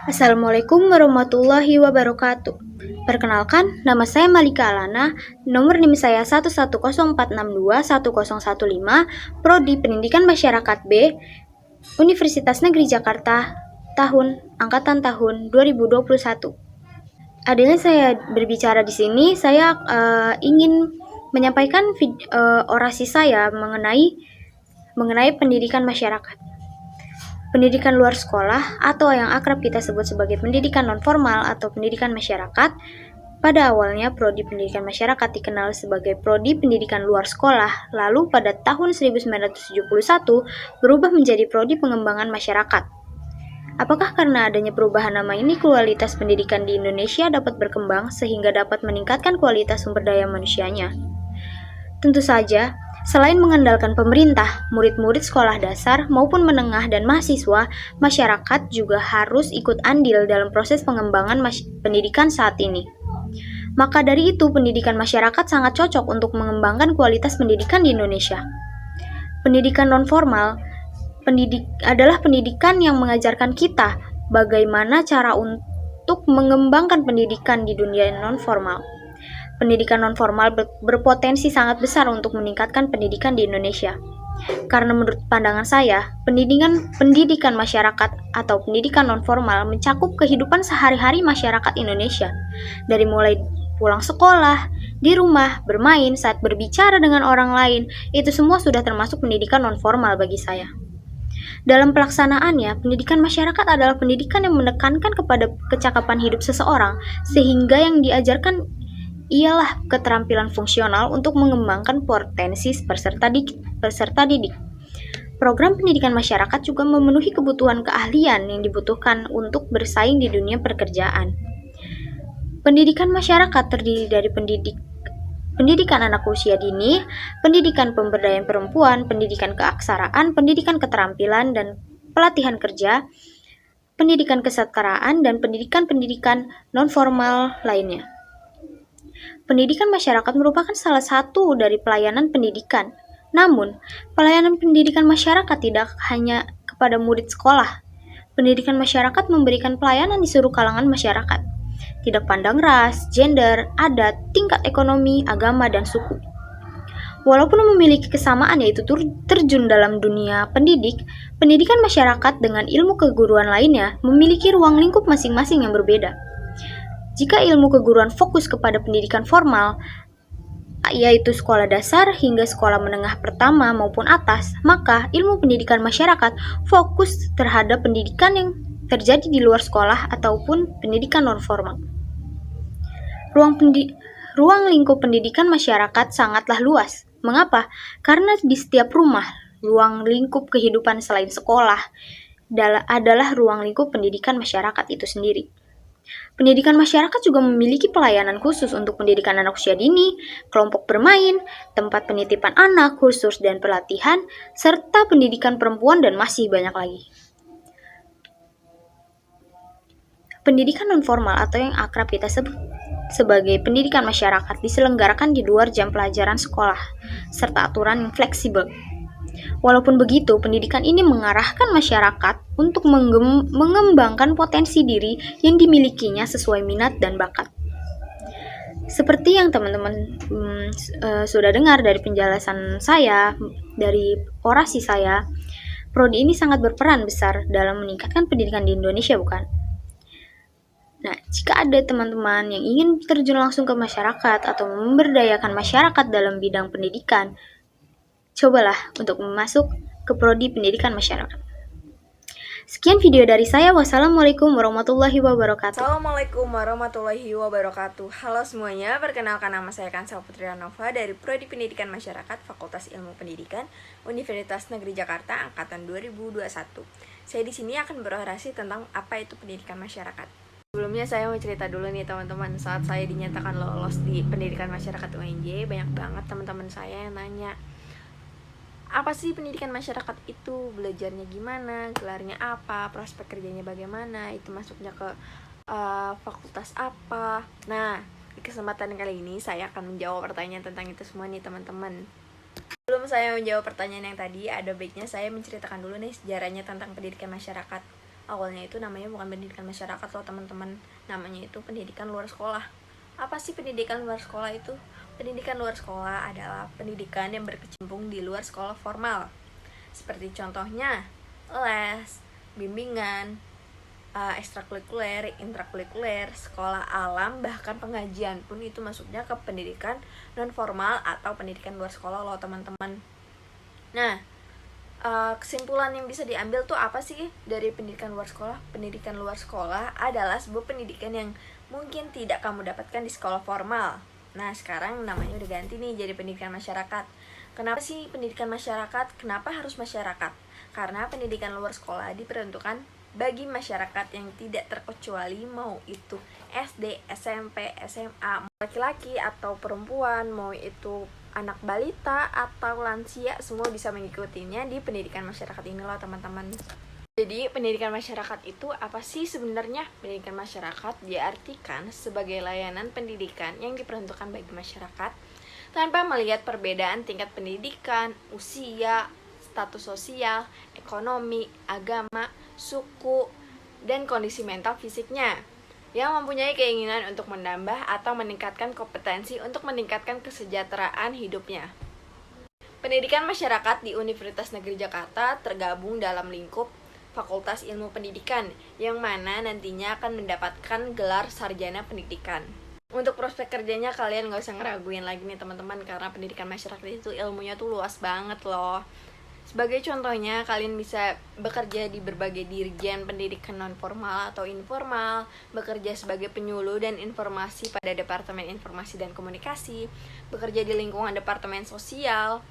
Assalamualaikum warahmatullahi wabarakatuh. Perkenalkan, nama saya Malika Alana, nomor NIM saya 11046210115, Prodi Pendidikan Masyarakat B, Universitas Negeri Jakarta, angkatan tahun 2021. Adanya saya berbicara di sini, saya ingin menyampaikan orasi saya mengenai pendidikan masyarakat. Pendidikan luar sekolah atau yang akrab kita sebut sebagai pendidikan non-formal atau pendidikan masyarakat, pada awalnya Prodi Pendidikan Masyarakat dikenal sebagai Prodi Pendidikan Luar Sekolah, lalu pada tahun 1971 berubah menjadi Prodi Pengembangan Masyarakat. Apakah karena adanya perubahan nama ini kualitas pendidikan di Indonesia dapat berkembang sehingga dapat meningkatkan kualitas sumber daya manusianya? Tentu saja, selain mengandalkan pemerintah, murid-murid sekolah dasar maupun menengah dan mahasiswa, masyarakat juga harus ikut andil dalam proses pengembangan pendidikan saat ini. Maka dari itu, pendidikan masyarakat sangat cocok untuk mengembangkan kualitas pendidikan di Indonesia. Pendidikan non-formal adalah pendidikan yang mengajarkan kita bagaimana cara untuk mengembangkan pendidikan di dunia non-formal. Pendidikan non-formal berpotensi sangat besar untuk meningkatkan pendidikan di Indonesia. Karena menurut pandangan saya, pendidikan masyarakat atau pendidikan non-formal mencakup kehidupan sehari-hari masyarakat Indonesia. Dari mulai pulang sekolah, di rumah, bermain, saat berbicara dengan orang lain, itu semua sudah termasuk pendidikan non-formal bagi saya. Dalam pelaksanaannya, pendidikan masyarakat adalah pendidikan yang menekankan kepada kecakapan hidup seseorang, sehingga yang diajarkan ialah keterampilan fungsional untuk mengembangkan potensi peserta didik. Program pendidikan masyarakat juga memenuhi kebutuhan keahlian yang dibutuhkan untuk bersaing di dunia pekerjaan. Pendidikan masyarakat terdiri dari pendidikan anak usia dini, pendidikan pemberdayaan perempuan, pendidikan keaksaraan, pendidikan keterampilan dan pelatihan kerja, pendidikan kesetaraan, dan pendidikan non-formal lainnya. Pendidikan masyarakat merupakan salah satu dari pelayanan pendidikan. Namun, pelayanan pendidikan masyarakat tidak hanya kepada murid sekolah. Pendidikan masyarakat memberikan pelayanan di seluruh kalangan masyarakat, tidak pandang ras, gender, adat, tingkat ekonomi, agama, dan suku. Walaupun memiliki kesamaan yaitu terjun dalam dunia pendidikan masyarakat dengan ilmu keguruan lainnya memiliki ruang lingkup masing-masing yang berbeda. Jika ilmu keguruan fokus kepada pendidikan formal, yaitu sekolah dasar hingga sekolah menengah pertama maupun atas, maka ilmu pendidikan masyarakat fokus terhadap pendidikan yang terjadi di luar sekolah ataupun pendidikan non-formal. Ruang lingkup pendidikan masyarakat sangatlah luas. Mengapa? Karena di setiap rumah, ruang lingkup kehidupan selain sekolah adalah ruang lingkup pendidikan masyarakat itu sendiri. Pendidikan masyarakat juga memiliki pelayanan khusus untuk pendidikan anak usia dini, kelompok bermain, tempat penitipan anak, kursus dan pelatihan, serta pendidikan perempuan dan masih banyak lagi. Pendidikan non-formal atau yang akrab kita sebut sebagai pendidikan masyarakat diselenggarakan di luar jam pelajaran sekolah, serta aturan yang fleksibel. Walaupun begitu, pendidikan ini mengarahkan masyarakat untuk mengembangkan potensi diri yang dimilikinya sesuai minat dan bakat. Seperti yang teman-teman sudah dengar dari penjelasan saya, dari orasi saya, Prodi ini sangat berperan besar dalam meningkatkan pendidikan di Indonesia, bukan? Nah, jika ada teman-teman yang ingin terjun langsung ke masyarakat atau memberdayakan masyarakat dalam bidang pendidikan, cobalah untuk masuk ke Prodi Pendidikan Masyarakat. Sekian video dari saya. Wassalamualaikum warahmatullahi wabarakatuh. Assalamualaikum warahmatullahi wabarakatuh. Halo semuanya, perkenalkan nama saya Kansa Putri Nova dari Prodi Pendidikan Masyarakat Fakultas Ilmu Pendidikan Universitas Negeri Jakarta angkatan 2021. Saya di sini akan berorasi tentang apa itu pendidikan masyarakat. Sebelumnya saya mau cerita dulu nih teman-teman, saat saya dinyatakan lolos di Pendidikan Masyarakat UNJ, banyak banget teman-teman saya yang nanya, apa sih pendidikan masyarakat itu, belajarnya gimana, gelarnya apa, prospek kerjanya bagaimana, itu masuknya ke fakultas apa. Nah, di kesempatan kali ini saya akan menjawab pertanyaan tentang itu semua nih teman-teman. Sebelum saya menjawab pertanyaan yang tadi, ada baiknya saya menceritakan dulu nih sejarahnya tentang pendidikan masyarakat. Awalnya itu namanya bukan pendidikan masyarakat loh teman-teman, namanya itu pendidikan luar sekolah. Apa sih pendidikan luar sekolah itu? Pendidikan luar sekolah adalah pendidikan yang berkecimpung di luar sekolah formal, seperti contohnya les, bimbingan, ekstrakurikuler, intrakurikuler, sekolah alam, bahkan pengajian pun itu masuknya ke pendidikan non formal atau pendidikan luar sekolah loh teman-teman. Nah, kesimpulan yang bisa diambil tuh apa sih dari pendidikan luar sekolah? Pendidikan luar sekolah adalah sebuah pendidikan yang mungkin tidak kamu dapatkan di sekolah formal. Nah, sekarang namanya udah ganti nih jadi pendidikan masyarakat. Kenapa sih pendidikan masyarakat? Kenapa harus masyarakat? Karena pendidikan luar sekolah diperuntukkan bagi masyarakat yang tidak terkecuali, mau itu SD, SMP, SMA, laki-laki atau perempuan, mau itu anak balita atau lansia, semua bisa mengikutinya di pendidikan masyarakat ini loh teman-teman. Jadi pendidikan masyarakat itu apa sih sebenarnya? Pendidikan masyarakat diartikan sebagai layanan pendidikan yang diperuntukkan bagi masyarakat tanpa melihat perbedaan tingkat pendidikan, usia, status sosial, ekonomi, agama, suku, dan kondisi mental fisiknya, yang mempunyai keinginan untuk menambah atau meningkatkan kompetensi untuk meningkatkan kesejahteraan hidupnya. Pendidikan masyarakat di Universitas Negeri Jakarta tergabung dalam lingkup Fakultas Ilmu Pendidikan, yang mana nantinya akan mendapatkan gelar sarjana pendidikan. Untuk prospek kerjanya kalian gak usah ngeraguin lagi nih teman-teman, karena pendidikan masyarakat itu ilmunya tuh luas banget loh. Sebagai contohnya, kalian bisa bekerja di berbagai dirjen pendidikan non-formal atau informal, bekerja sebagai penyuluh dan informasi pada Departemen Informasi dan Komunikasi, bekerja di lingkungan Departemen Sosial,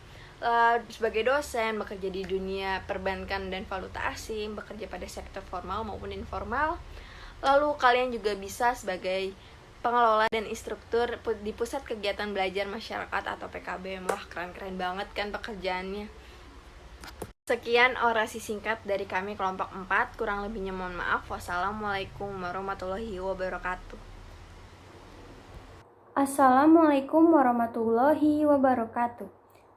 sebagai dosen, bekerja di dunia perbankan dan valuta asing, bekerja pada sektor formal maupun informal. Lalu kalian juga bisa sebagai pengelola dan instruktur di Pusat Kegiatan Belajar Masyarakat atau PKBM. Wah, keren-keren banget kan pekerjaannya. Sekian orasi singkat dari kami kelompok 4, kurang lebihnya mohon maaf. Wassalamualaikum warahmatullahi wabarakatuh. Assalamualaikum warahmatullahi wabarakatuh.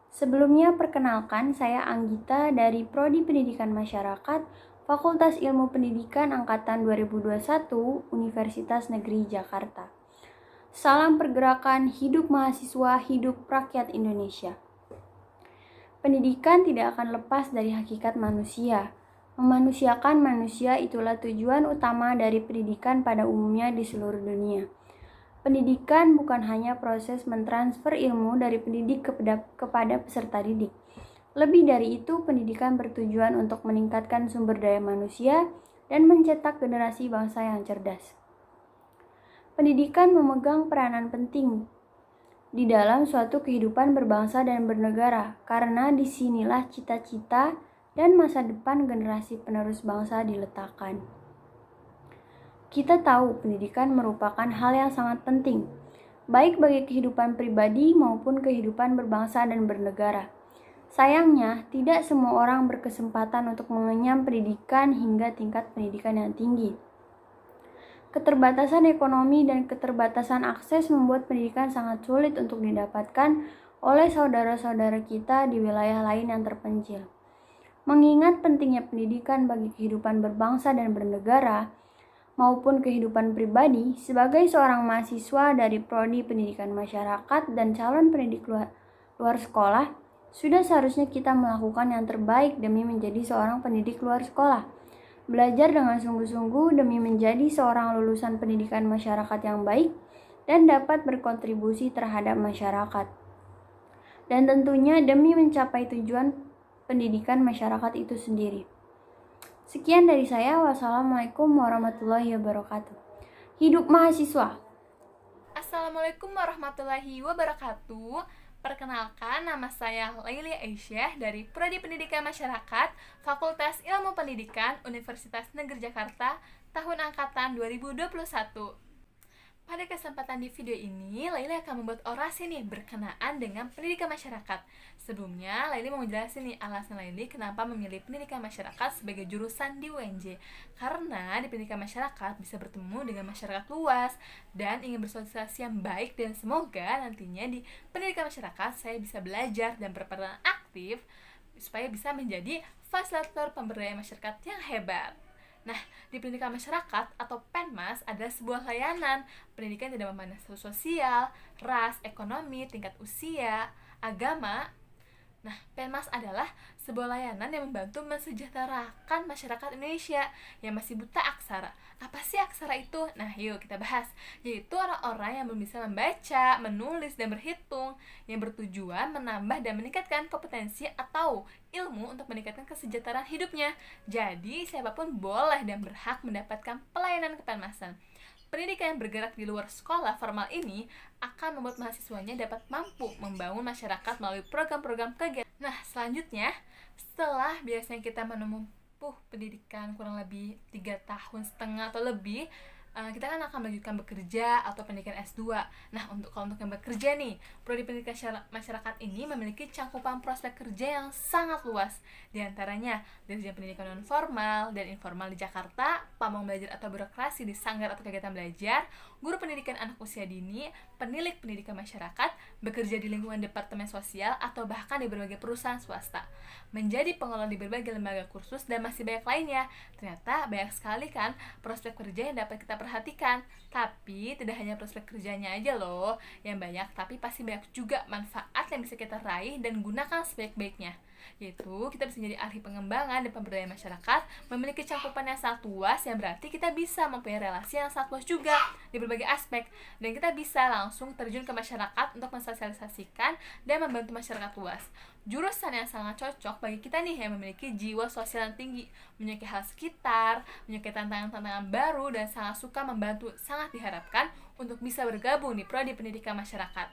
Sebelumnya perkenalkan, saya Anggita dari Prodi Pendidikan Masyarakat, Fakultas Ilmu Pendidikan Angkatan 2021, Universitas Negeri Jakarta. Salam pergerakan, hidup mahasiswa, hidup rakyat Indonesia. Pendidikan tidak akan lepas dari hakikat manusia. Memanusiakan manusia itulah tujuan utama dari pendidikan pada umumnya di seluruh dunia. Pendidikan bukan hanya proses mentransfer ilmu dari pendidik kepada peserta didik. Lebih dari itu, pendidikan bertujuan untuk meningkatkan sumber daya manusia dan mencetak generasi bangsa yang cerdas. Pendidikan memegang peranan penting di dalam suatu kehidupan berbangsa dan bernegara, karena disinilah cita-cita dan masa depan generasi penerus bangsa diletakkan. Kita tahu pendidikan merupakan hal yang sangat penting, baik bagi kehidupan pribadi maupun kehidupan berbangsa dan bernegara. Sayangnya, tidak semua orang berkesempatan untuk mengenyam pendidikan hingga tingkat pendidikan yang tinggi. Keterbatasan ekonomi dan keterbatasan akses membuat pendidikan sangat sulit untuk didapatkan oleh saudara-saudara kita di wilayah lain yang terpencil. Mengingat pentingnya pendidikan bagi kehidupan berbangsa dan bernegara, maupun kehidupan pribadi, sebagai seorang mahasiswa dari Prodi Pendidikan Masyarakat dan calon pendidik luar sekolah, sudah seharusnya kita melakukan yang terbaik demi menjadi seorang pendidik luar sekolah. Belajar dengan sungguh-sungguh demi menjadi seorang lulusan pendidikan masyarakat yang baik dan dapat berkontribusi terhadap masyarakat. Dan tentunya demi mencapai tujuan pendidikan masyarakat itu sendiri. Sekian dari saya. Wassalamualaikum warahmatullahi wabarakatuh. Hidup mahasiswa. Assalamualaikum warahmatullahi wabarakatuh. Perkenalkan, nama saya Laili Aisyah dari Prodi Pendidikan Masyarakat, Fakultas Ilmu Pendidikan, Universitas Negeri Jakarta, tahun angkatan 2021. Pada kesempatan di video ini, Laili akan membuat orasi nih berkenaan dengan pendidikan masyarakat. Sebelumnya, Laili mau jelasin nih alasan Laili kenapa memilih pendidikan masyarakat sebagai jurusan di UNJ. Karena di pendidikan masyarakat bisa bertemu dengan masyarakat luas dan ingin bersosialisasi yang baik, dan semoga nantinya di pendidikan masyarakat saya bisa belajar dan berperan aktif supaya bisa menjadi fasilitator pemberdayaan masyarakat yang hebat. Nah, di pendidikan masyarakat atau PENMAS adalah sebuah layanan pendidikan yang tidak memandang status sosial, ras, ekonomi, tingkat usia, agama. Nah, PENMAS adalah sebuah layanan yang membantu mensejahterakan masyarakat Indonesia yang masih buta aksara. Apa sih aksara itu? Nah, yuk kita bahas. Yaitu orang-orang yang belum bisa membaca, menulis, dan berhitung, yang bertujuan menambah dan meningkatkan kompetensi atau ilmu untuk meningkatkan kesejahteraan hidupnya. Jadi, siapapun boleh dan berhak mendapatkan pelayanan kepenmasan. Pendidikan yang bergerak di luar sekolah formal ini akan membuat mahasiswanya dapat mampu membangun masyarakat melalui program-program kegiatan. Nah, selanjutnya, setelah biasanya kita menempuh pendidikan kurang lebih 3,5 tahun atau lebih, kita kan akan melanjutkan bekerja atau pendidikan S2. Nah, untuk yang bekerja nih, prodi pendidikan masyarakat ini memiliki cakupan prospek kerja yang sangat luas. Di antaranya, dari jenjang pendidikan non formal dan informal di Jakarta, pamong belajar atau birokrasi di sanggar atau kegiatan belajar, guru pendidikan anak usia dini, penilik pendidikan masyarakat, bekerja di lingkungan departemen sosial atau bahkan di berbagai perusahaan swasta, menjadi pengelola di berbagai lembaga kursus dan masih banyak lainnya. Ternyata banyak sekali kan prospek kerja yang dapat kita perhatikan. Tapi tidak hanya prospek kerjanya aja loh yang banyak, tapi pasti banyak juga manfaat yang bisa kita raih dan gunakan sebaik-baiknya. Yaitu kita bisa menjadi ahli pengembangan dan pemberdayaan masyarakat, memiliki cakupan yang sangat luas, yang berarti kita bisa mempunyai relasi yang sangat luas juga di berbagai aspek, dan kita bisa langsung terjun ke masyarakat untuk mensosialisasikan dan membantu masyarakat luas. Jurusan yang sangat cocok bagi kita nih yang memiliki jiwa sosial yang tinggi, menyukai hal sekitar, menyukai tantangan-tantangan baru, dan sangat suka membantu. Sangat diharapkan untuk bisa bergabung di prodi pendidikan masyarakat.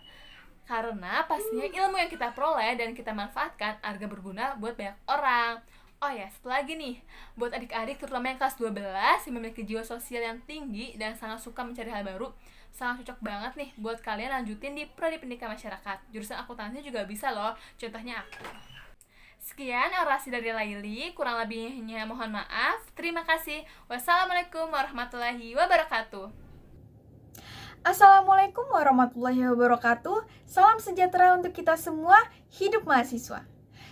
Karena pastinya ilmu yang kita peroleh dan kita manfaatkan agar berguna buat banyak orang. Oh ya, satu lagi nih, buat adik-adik terutama yang kelas 12 yang memiliki jiwa sosial yang tinggi dan sangat suka mencari hal baru, sangat cocok banget nih buat kalian lanjutin di prodi pendidikan masyarakat. Jurusan akuntansi juga bisa loh, contohnya aku. Sekian orasi dari Laili, kurang lebihnya mohon maaf. Terima kasih. Wassalamualaikum warahmatullahi wabarakatuh. Assalamualaikum warahmatullahi wabarakatuh. Salam sejahtera untuk kita semua. Hidup mahasiswa.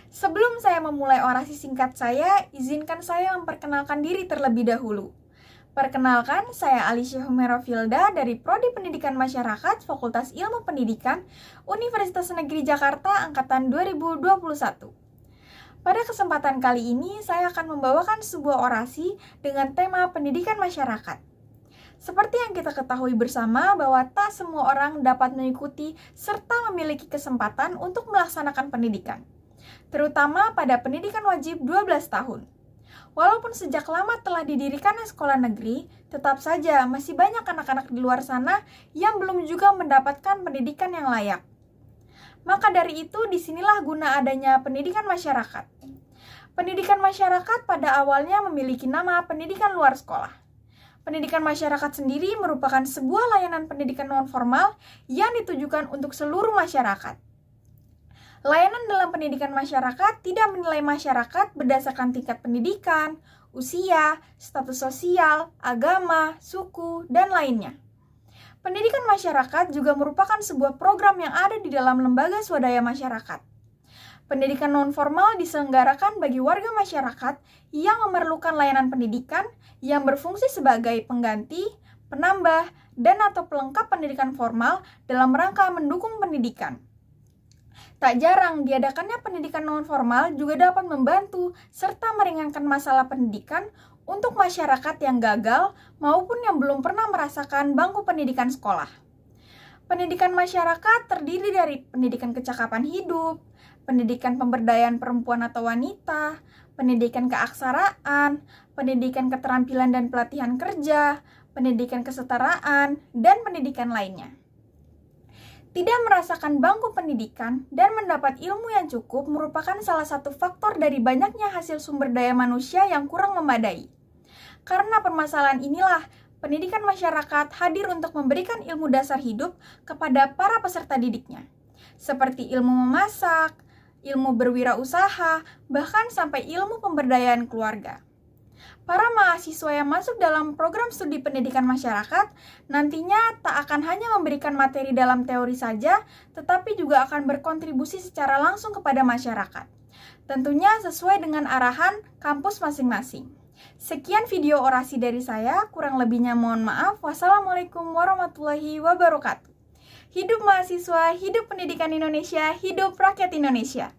Sebelum saya memulai orasi singkat saya, izinkan saya memperkenalkan diri terlebih dahulu. Perkenalkan, saya Alicia Humera Filda dari Prodi Pendidikan Masyarakat Fakultas Ilmu Pendidikan Universitas Negeri Jakarta Angkatan 2021. Pada kesempatan kali ini, saya akan membawakan sebuah orasi dengan tema pendidikan masyarakat. Seperti yang kita ketahui bersama bahwa tak semua orang dapat mengikuti serta memiliki kesempatan untuk melaksanakan pendidikan, terutama pada pendidikan wajib 12 tahun. Walaupun sejak lama telah didirikan sekolah negeri, tetap saja masih banyak anak-anak di luar sana yang belum juga mendapatkan pendidikan yang layak. Maka dari itu, disinilah guna adanya pendidikan masyarakat. Pendidikan masyarakat pada awalnya memiliki nama pendidikan luar sekolah. Pendidikan masyarakat sendiri merupakan sebuah layanan pendidikan non-formal yang ditujukan untuk seluruh masyarakat. Layanan dalam pendidikan masyarakat tidak menilai masyarakat berdasarkan tingkat pendidikan, usia, status sosial, agama, suku, dan lainnya. Pendidikan masyarakat juga merupakan sebuah program yang ada di dalam lembaga swadaya masyarakat. Pendidikan non-formal diselenggarakan bagi warga masyarakat yang memerlukan layanan pendidikan yang berfungsi sebagai pengganti, penambah, dan atau pelengkap pendidikan formal dalam rangka mendukung pendidikan. Tak jarang diadakannya pendidikan non-formal juga dapat membantu serta meringankan masalah pendidikan untuk masyarakat yang gagal maupun yang belum pernah merasakan bangku pendidikan sekolah. Pendidikan masyarakat terdiri dari pendidikan kecakapan hidup, pendidikan pemberdayaan perempuan atau wanita, pendidikan keaksaraan, pendidikan keterampilan dan pelatihan kerja, pendidikan kesetaraan, dan pendidikan lainnya. Tidak merasakan bangku pendidikan dan mendapat ilmu yang cukup merupakan salah satu faktor dari banyaknya hasil sumber daya manusia yang kurang memadai. Karena permasalahan inilah, pendidikan masyarakat hadir untuk memberikan ilmu dasar hidup kepada para peserta didiknya, seperti ilmu memasak, ilmu berwirausaha, bahkan sampai ilmu pemberdayaan keluarga. Para mahasiswa yang masuk dalam program studi pendidikan masyarakat nantinya tak akan hanya memberikan materi dalam teori saja, tetapi juga akan berkontribusi secara langsung kepada masyarakat. Tentunya sesuai dengan arahan kampus masing-masing. Sekian video orasi dari saya, kurang lebihnya mohon maaf. Wassalamualaikum warahmatullahi wabarakatuh. Hidup mahasiswa, hidup pendidikan Indonesia, hidup rakyat Indonesia.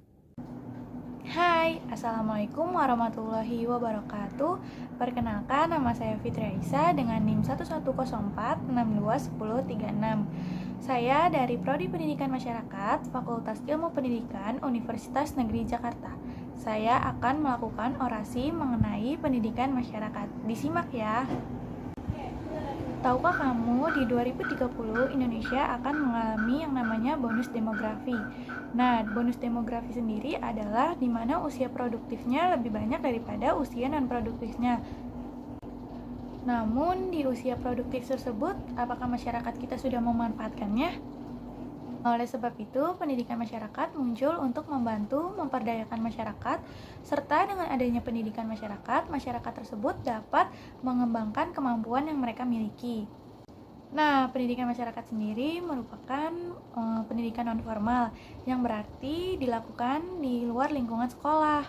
Hai, Assalamualaikum warahmatullahi wabarakatuh. Perkenalkan, nama saya Fitri Aisyah dengan NIM 1104621036. Saya dari Prodi Pendidikan Masyarakat, Fakultas Ilmu Pendidikan, Universitas Negeri Jakarta. Saya akan melakukan orasi mengenai pendidikan masyarakat. Disimak ya. Tahukah kamu di 2030 Indonesia akan mengalami yang namanya bonus demografi? Nah, bonus demografi sendiri adalah di mana usia produktifnya lebih banyak daripada usia non-produktifnya. Namun, di usia produktif tersebut, apakah masyarakat kita sudah memanfaatkannya? Oleh sebab itu, pendidikan masyarakat muncul untuk membantu memperdayakan masyarakat, serta dengan adanya pendidikan masyarakat, masyarakat tersebut dapat mengembangkan kemampuan yang mereka miliki. Nah, pendidikan masyarakat sendiri merupakan pendidikan non-formal, yang berarti dilakukan di luar lingkungan sekolah.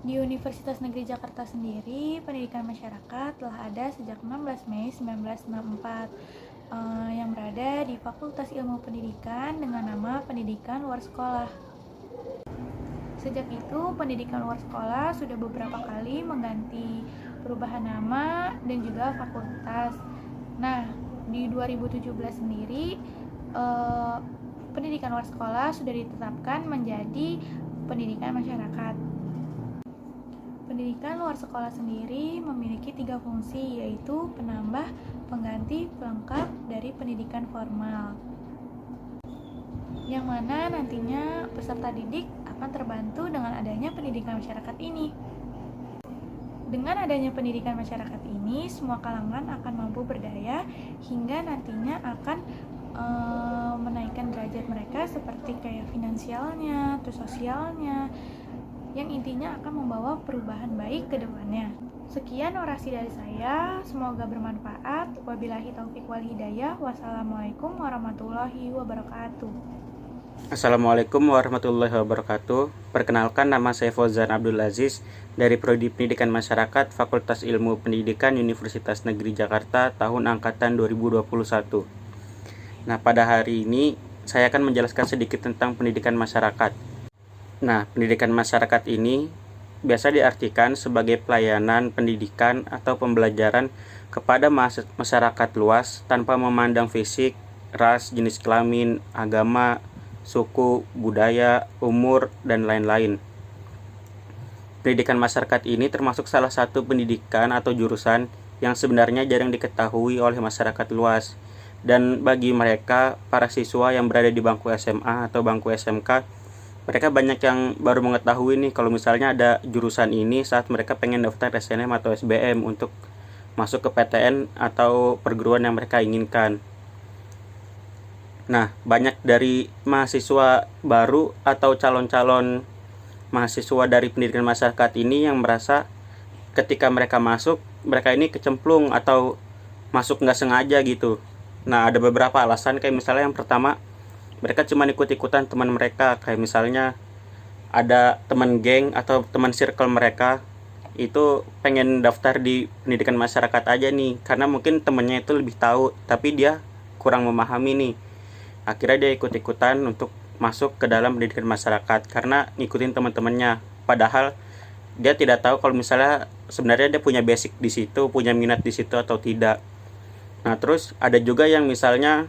Di Universitas Negeri Jakarta sendiri, pendidikan masyarakat telah ada sejak 16 Mei 1994. Yang berada di Fakultas Ilmu Pendidikan dengan nama Pendidikan Luar Sekolah. Sejak itu, pendidikan luar sekolah sudah beberapa kali mengganti perubahan nama dan juga fakultas. Nah, di 2017 sendiri, pendidikan luar sekolah sudah ditetapkan menjadi pendidikan masyarakat. Pendidikan luar sekolah sendiri memiliki 3 fungsi, yaitu penambah, pengganti, pelengkap dari pendidikan formal. Yang mana nantinya peserta didik akan terbantu dengan adanya pendidikan masyarakat ini. Dengan adanya pendidikan masyarakat ini, semua kalangan akan mampu berdaya hingga nantinya akan menaikkan derajat mereka seperti kayak finansialnya, terus sosialnya, yang intinya akan membawa perubahan baik ke depannya. Sekian orasi dari saya, semoga bermanfaat. Wabillahi taufiq wal hidayah. Wassalamualaikum warahmatullahi wabarakatuh. Assalamualaikum warahmatullahi wabarakatuh. Perkenalkan, nama saya Fauzan Abdul Aziz dari Prodi Pendidikan Masyarakat, Fakultas Ilmu Pendidikan, Universitas Negeri Jakarta, tahun angkatan 2021. Nah, pada hari ini saya akan menjelaskan sedikit tentang pendidikan masyarakat. Nah, pendidikan masyarakat ini biasa diartikan sebagai pelayanan pendidikan atau pembelajaran kepada masyarakat luas tanpa memandang fisik, ras, jenis kelamin, agama, suku, budaya, umur, dan lain-lain. Pendidikan masyarakat ini termasuk salah satu pendidikan atau jurusan yang sebenarnya jarang diketahui oleh masyarakat luas. Dan bagi mereka, para siswa yang berada di bangku SMA atau bangku SMK, mereka banyak yang baru mengetahui nih kalau misalnya ada jurusan ini saat mereka pengen daftar SNM atau SBM untuk masuk ke PTN atau perguruan yang mereka inginkan. Nah, banyak dari mahasiswa baru atau calon-calon mahasiswa dari pendidikan masyarakat ini yang merasa ketika mereka masuk, mereka ini kecemplung atau masuk nggak sengaja gitu. Nah, ada beberapa alasan, kayak misalnya yang pertama, mereka cuma ikut-ikutan teman mereka, kayak misalnya ada teman geng atau teman circle mereka itu pengen daftar di pendidikan masyarakat aja nih, karena mungkin temennya itu lebih tahu, tapi dia kurang memahami nih. Akhirnya dia ikut-ikutan untuk masuk ke dalam pendidikan masyarakat karena ngikutin teman-temannya, padahal dia tidak tahu kalau misalnya sebenarnya dia punya basic di situ, punya minat di situ atau tidak. Nah, terus ada juga yang misalnya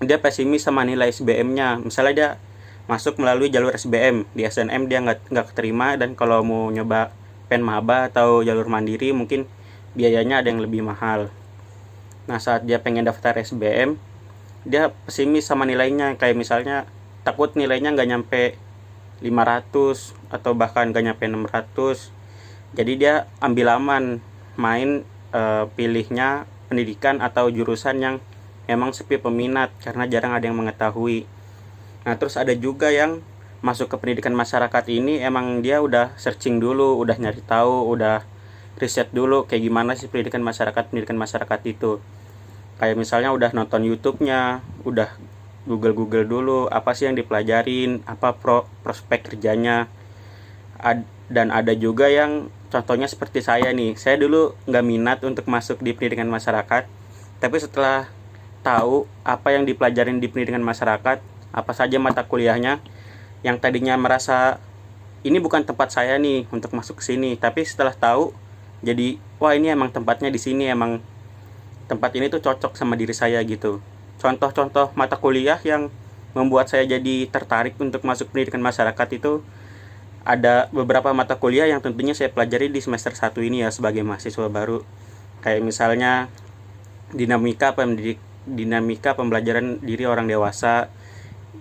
dia pesimis sama nilai SBM-nya. Misalnya dia masuk melalui jalur SBM, di SNM dia nggak keterima, dan kalau mau nyoba maba atau jalur mandiri mungkin biayanya ada yang lebih mahal. Nah, saat dia pengen daftar SBM, dia pesimis sama nilainya, kayak misalnya takut nilainya nggak nyampe 500 atau bahkan nggak nyampe 600. Jadi dia ambil aman, main pilihnya pendidikan atau jurusan yang emang sepi peminat karena jarang ada yang mengetahui. Nah, terus ada juga yang masuk ke pendidikan masyarakat ini emang dia udah searching dulu, udah nyari tahu, udah riset dulu kayak gimana sih pendidikan masyarakat itu. Kayak misalnya udah nonton YouTube-nya, udah Google dulu apa sih yang dipelajarin, apa prospek kerjanya. Dan ada juga yang Contohnya seperti saya nih, saya dulu nggak minat untuk masuk di pendidikan masyarakat, tapi setelah tahu apa yang dipelajarin di pendidikan masyarakat, apa saja mata kuliahnya, yang tadinya merasa ini bukan tempat saya nih untuk masuk ke sini, tapi setelah tahu jadi wah ini emang tempatnya di sini, emang tempat ini tuh cocok sama diri saya gitu. Contoh-contoh mata kuliah yang membuat saya jadi tertarik untuk masuk pendidikan masyarakat itu ada beberapa mata kuliah yang tentunya saya pelajari di semester 1 ini ya sebagai mahasiswa baru. Kayak misalnya dinamika pembelajaran diri orang dewasa,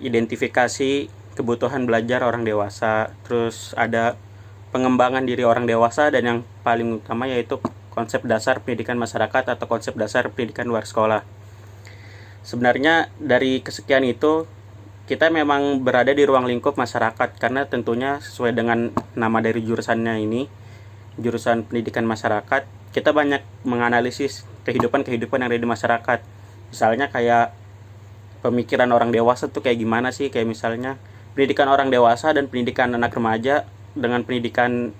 identifikasi kebutuhan belajar orang dewasa, terus ada pengembangan diri orang dewasa, dan yang paling utama yaitu konsep dasar pendidikan masyarakat atau konsep dasar pendidikan luar sekolah. Sebenarnya dari kesekian itu kita memang berada di ruang lingkup masyarakat karena tentunya sesuai dengan nama dari jurusannya ini, jurusan pendidikan masyarakat, kita banyak menganalisis kehidupan yang ada di masyarakat. Misalnya kayak pemikiran orang dewasa tuh kayak gimana sih, kayak misalnya pendidikan orang dewasa dan pendidikan anak remaja dengan pendidikan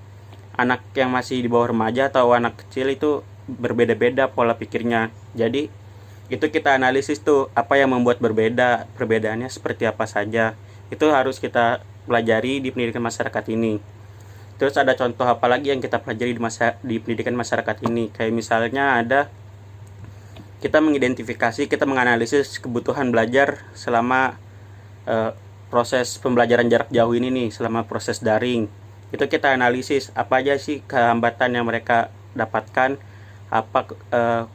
anak yang masih di bawah remaja atau anak kecil itu berbeda-beda pola pikirnya. Jadi itu kita analisis tuh apa yang membuat berbeda, perbedaannya seperti apa saja. Itu harus kita pelajari di pendidikan masyarakat ini. Terus ada contoh apa lagi yang kita pelajari di pendidikan masyarakat ini? Kayak misalnya ada kita mengidentifikasi, kita menganalisis kebutuhan belajar selama proses pembelajaran jarak jauh ini nih, selama proses daring. Itu kita analisis apa aja sih kehambatan yang mereka dapatkan, apa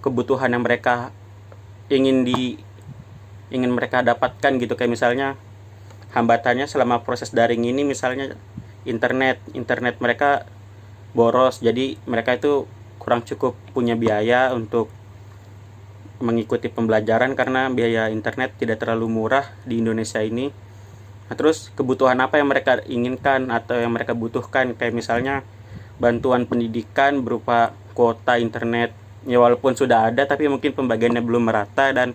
kebutuhan yang mereka ingin mereka dapatkan gitu. Kayak misalnya hambatannya selama proses daring ini, misalnya internet mereka boros, jadi mereka itu kurang cukup punya biaya untuk mengikuti pembelajaran karena biaya internet tidak terlalu murah di Indonesia ini. Nah, terus kebutuhan apa yang mereka inginkan atau yang mereka butuhkan, kayak misalnya bantuan pendidikan berupa kuota internet. Ya walaupun sudah ada tapi mungkin pembagiannya belum merata dan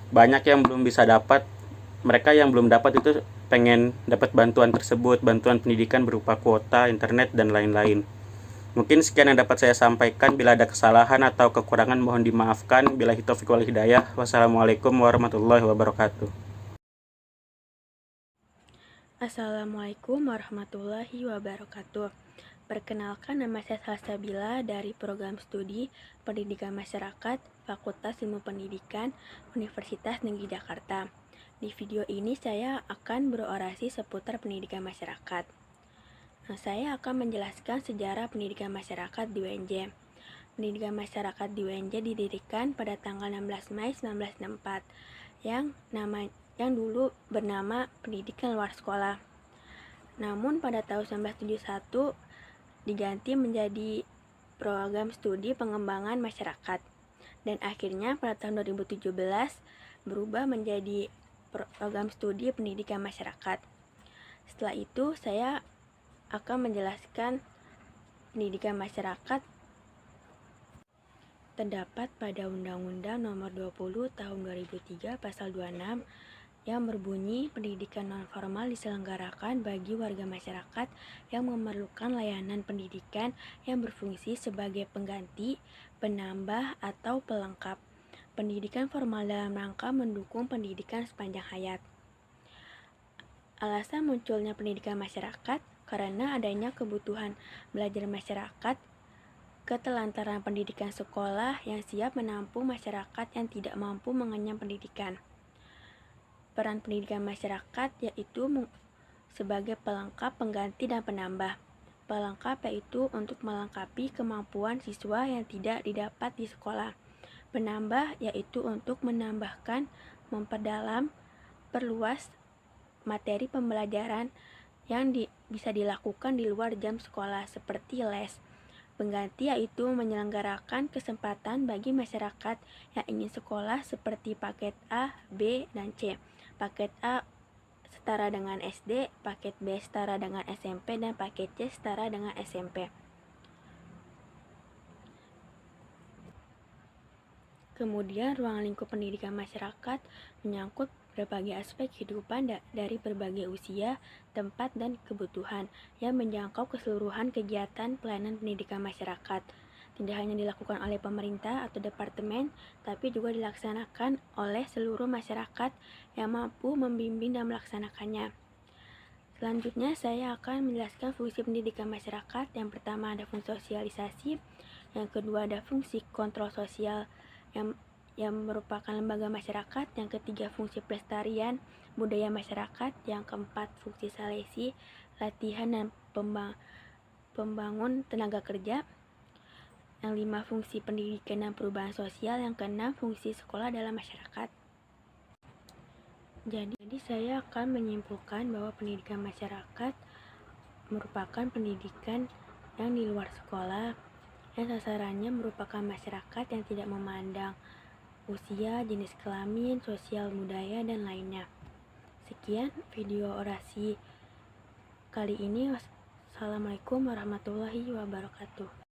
banyak yang belum bisa dapat. Mereka yang belum dapat itu pengen dapat bantuan tersebut, bantuan pendidikan berupa kuota internet dan lain-lain. Mungkin sekian yang dapat saya sampaikan. Bila ada kesalahan atau kekurangan mohon dimaafkan. Billahi taufiq wal hidayah. Wassalamualaikum warahmatullahi wabarakatuh. Assalamualaikum warahmatullahi wabarakatuh. Perkenalkan, nama saya Salsabila dari Program Studi Pendidikan Masyarakat Fakultas Ilmu Pendidikan Universitas Negeri Jakarta. Di video ini saya akan berorasi seputar pendidikan masyarakat. Saya akan menjelaskan sejarah pendidikan masyarakat di UNJ. Pendidikan masyarakat di UNJ didirikan pada tanggal 16 Mei 1964 yang dulu bernama Pendidikan Luar Sekolah. Namun pada tahun 1971 diganti menjadi Program Studi Pengembangan Masyarakat. Dan akhirnya pada tahun 2017 berubah menjadi Program Studi Pendidikan Masyarakat. Setelah itu saya akan menjelaskan pendidikan masyarakat terdapat pada Undang-Undang Nomor 20 Tahun 2003 Pasal 26 yang berbunyi pendidikan non-formal diselenggarakan bagi warga masyarakat yang memerlukan layanan pendidikan yang berfungsi sebagai pengganti, penambah, atau pelengkap pendidikan formal dalam rangka mendukung pendidikan sepanjang hayat. Alasan munculnya pendidikan masyarakat karena adanya kebutuhan belajar masyarakat, ketelantaran pendidikan sekolah yang siap menampung masyarakat yang tidak mampu mengenyam pendidikan. Peran pendidikan masyarakat yaitu sebagai pelengkap, pengganti, dan penambah. Pelengkap yaitu untuk melengkapi kemampuan siswa yang tidak didapat di sekolah. Penambah yaitu untuk menambahkan, memperdalam, perluas materi pembelajaran yang bisa dilakukan di luar jam sekolah seperti les. Pengganti yaitu menyelenggarakan kesempatan bagi masyarakat yang ingin sekolah seperti paket A, B, dan C. Paket A setara dengan SD, paket B setara dengan SMP, dan paket C setara dengan SMP. Kemudian ruang lingkup pendidikan masyarakat menyangkut berbagai aspek kehidupan dari berbagai usia, tempat, dan kebutuhan yang menjangkau keseluruhan kegiatan pelayanan pendidikan masyarakat. Tidak hanya dilakukan oleh pemerintah atau departemen, tapi juga dilaksanakan oleh seluruh masyarakat yang mampu membimbing dan melaksanakannya. Selanjutnya, saya akan menjelaskan fungsi pendidikan masyarakat. Yang pertama ada fungsi sosialisasi, yang kedua ada fungsi kontrol sosial yang merupakan lembaga masyarakat, yang ketiga fungsi pelestarian budaya masyarakat, yang keempat fungsi seleksi, latihan dan pembangun tenaga kerja, yang lima fungsi pendidikan dan perubahan sosial, yang keenam fungsi sekolah dalam masyarakat. Jadi saya akan menyimpulkan bahwa pendidikan masyarakat merupakan pendidikan yang di luar sekolah, yang sasarannya merupakan masyarakat yang tidak memandang usia, jenis kelamin, sosial, budaya, dan lainnya. Sekian video orasi kali ini. Wassalamualaikum warahmatullahi wabarakatuh.